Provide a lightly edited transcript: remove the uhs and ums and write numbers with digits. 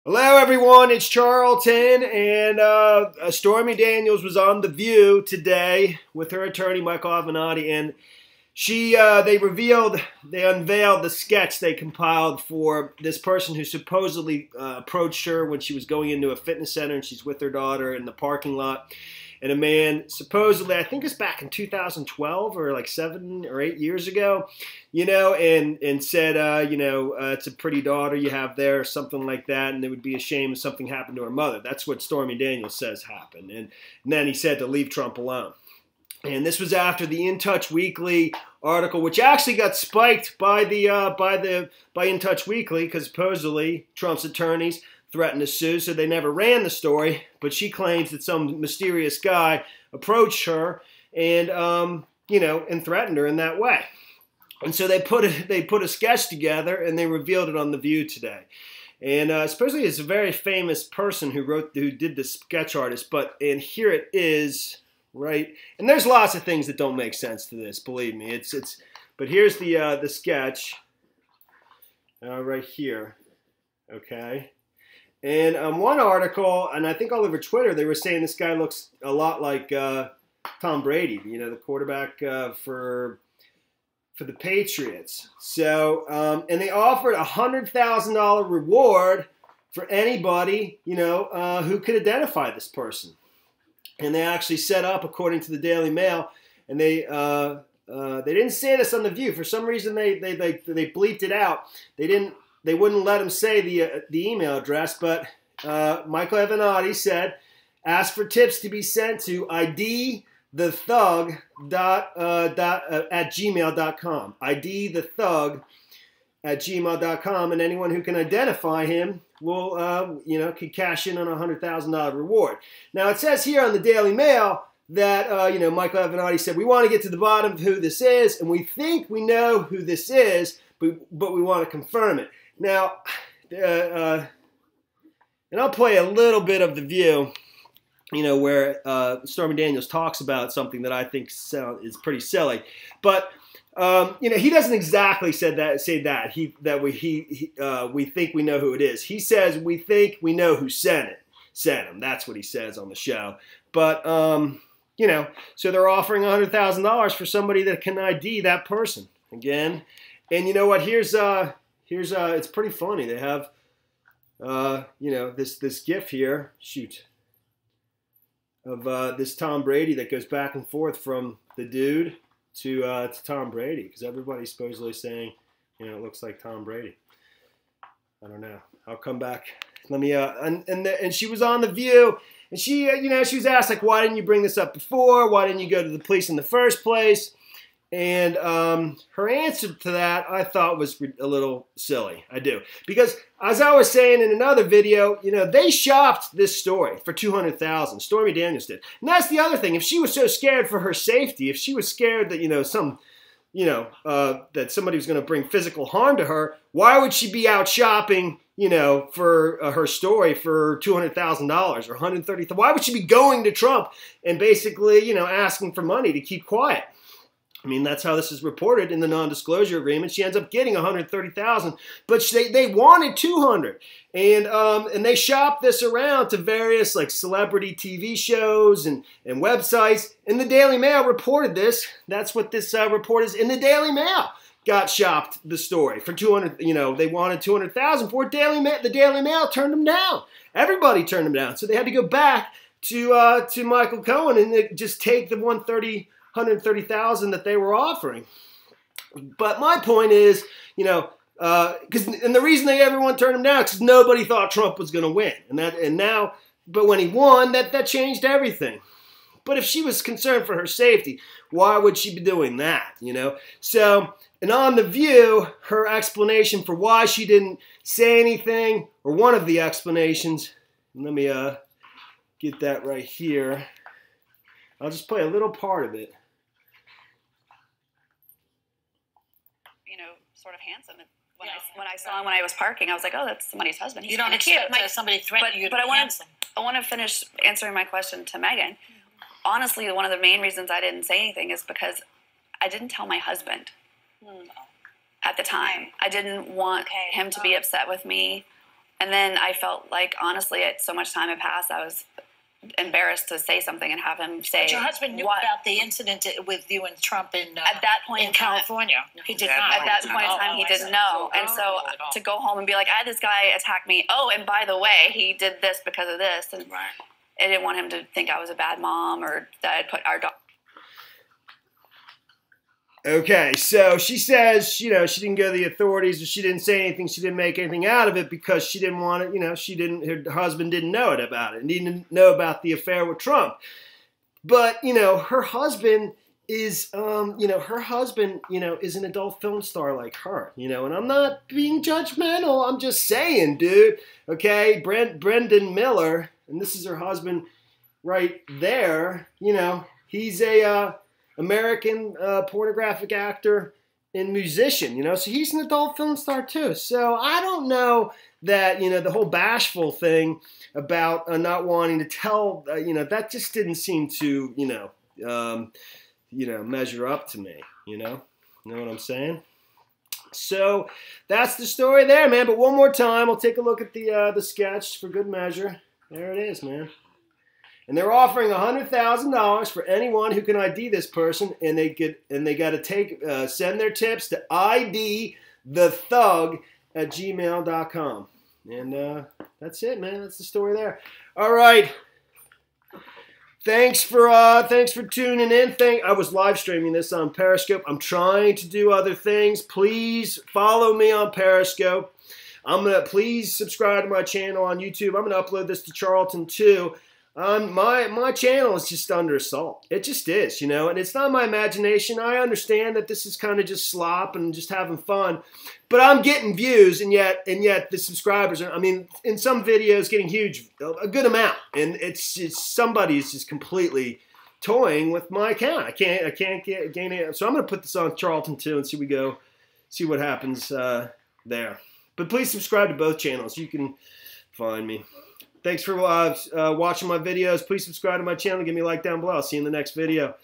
Hello, everyone. It's Charlton, and Stormy Daniels was on The View today with her attorney, Michael Avenatti, and they unveiled the sketch they compiled for this person who supposedly approached her when she was going into a fitness center, and she's with her daughter in the parking lot. And a man supposedly, I think it's back in 2012 or like 7 or 8 years ago, and said, it's a pretty daughter you have there, or something like that, and it would be a shame if something happened to her mother. That's what Stormy Daniels says happened. And then he said to leave Trump alone. And this was after the In Touch Weekly article, which actually got spiked by In Touch Weekly because supposedly Trump's attorneys threatened to sue, so they never ran the story. But she claims that some mysterious guy approached her and threatened her in that way. And so they put a sketch together and they revealed it on The View today. And supposedly it's a very famous person who did the sketch artist. And here it is, right? And there's lots of things that don't make sense to this. Believe me, But here's the sketch right here. Okay. And one article, and I think all over Twitter, they were saying this guy looks a lot like Tom Brady, the quarterback for the Patriots. So, and they offered a $100,000 reward for anybody, who could identify this person. And they actually set up, according to the Daily Mail, and they didn't say this on The View. For some reason, they bleeped it out. They wouldn't let him say the email address, but Michael Avenatti said, ask for tips to be sent to idthethug at gmail.com. idthethug@gmail.com, and anyone who can identify him will, could cash in on a $100,000 reward. Now, it says here on the Daily Mail that, Michael Avenatti said, we want to get to the bottom of who this is, and we think we know who this is, but we want to confirm it. Now, and I'll play a little bit of The View, where Stormy Daniels talks about something that I think is pretty silly. But, he doesn't exactly say that. We think we know who it is. He says we think we know who sent him. That's what he says on the show. But, so they're offering $100,000 for somebody that can ID that person again. And you know what? Here's it's pretty funny. They have, this GIF here, of this Tom Brady that goes back and forth from the dude to Tom Brady, because everybody's supposedly saying, it looks like Tom Brady. I don't know. I'll come back. Let me, and she was on The View, and she was asked, like, why didn't you bring this up before? Why didn't you go to the police in the first place? And her answer to that, I thought, was a little silly. I do. Because, as I was saying in another video, they shopped this story for $200,000. Stormy Daniels did. And that's the other thing. If she was so scared for her safety, if she was scared that, that somebody was going to bring physical harm to her, why would she be out shopping, for her story for $200,000 or $130,000? Why would she be going to Trump and basically, asking for money to keep quiet? I mean, that's how this is reported in the non-disclosure agreement. She ends up getting $130,000, but they wanted $200,000, and they shopped this around to various like celebrity TV shows and websites. And the Daily Mail reported this. That's what this report is. In the Daily Mail got shopped the story for $200,000. They wanted $200,000 for it. The Daily Mail turned them down. Everybody turned them down, so they had to go back to Michael Cohen and just take the $130,000 that they were offering. But my point is, and the reason everyone turned him down is because nobody thought Trump was going to win, but when he won, that changed everything. But if she was concerned for her safety, why would she be doing that? So, and on The View, her explanation for why she didn't say anything, or one of the explanations, let me get that right here. I'll just play a little part of it. Sort of handsome. When I saw him when I was parking, I was like, "Oh, that's somebody's husband." You don't expect somebody threatening you to be handsome. I want to finish answering my question to Megan. Honestly, one of the main reasons I didn't say anything is because I didn't tell my husband at the time. I didn't want him to be upset with me. And then I felt like, honestly, so much time had passed, I was embarrassed to say something and have him say. But your husband knew about the incident with you and Trump in at that point in California. He did not. At that point in time, he didn't know. And so to go home and be like, I had this guy attack me. Oh, and by the way, he did this because of this. And I didn't want him to think I was a bad mom or that I'd put our dog. Okay, so she says, you know, she didn't go to the authorities, or she didn't say anything, she didn't make anything out of it because she didn't want it, you know, her husband didn't know about it, and didn't know about the affair with Trump. But, you know, her husband is, is an adult film star like her, you know, and I'm not being judgmental, I'm just saying, dude, okay, Brendan Miller, and this is her husband right there, you know, he's a, American pornographic actor and musician, you know, so he's an adult film star too. So I don't know that, you know, the whole bashful thing about not wanting to tell, that just didn't seem to, measure up to me, you know what I'm saying? So that's the story there, man. But one more time, we'll take a look at the sketch for good measure. There it is, man. And they're offering $100,000 for anyone who can ID this person, and they got to send their tips to idthethug@gmail.com. And that's it, man. That's the story there. All right. Thanks for tuning in. I was live streaming this on Periscope. I'm trying to do other things. Please follow me on Periscope. Please subscribe to my channel on YouTube. I'm gonna upload this to Charlton too. My channel is just under assault. It just is, you know, and it's not my imagination. I understand that this is kind of just slop and just having fun, but I'm getting views, and yet the subscribers are, I mean, in some videos getting huge, a good amount, and it's somebody's just completely toying with my account. I can't gain it. So I'm going to put this on Charlton too and see what happens there. But please subscribe to both channels. You can find me. Thanks for watching my videos. Please subscribe to my channel. Give me a like down below. I'll see you in the next video.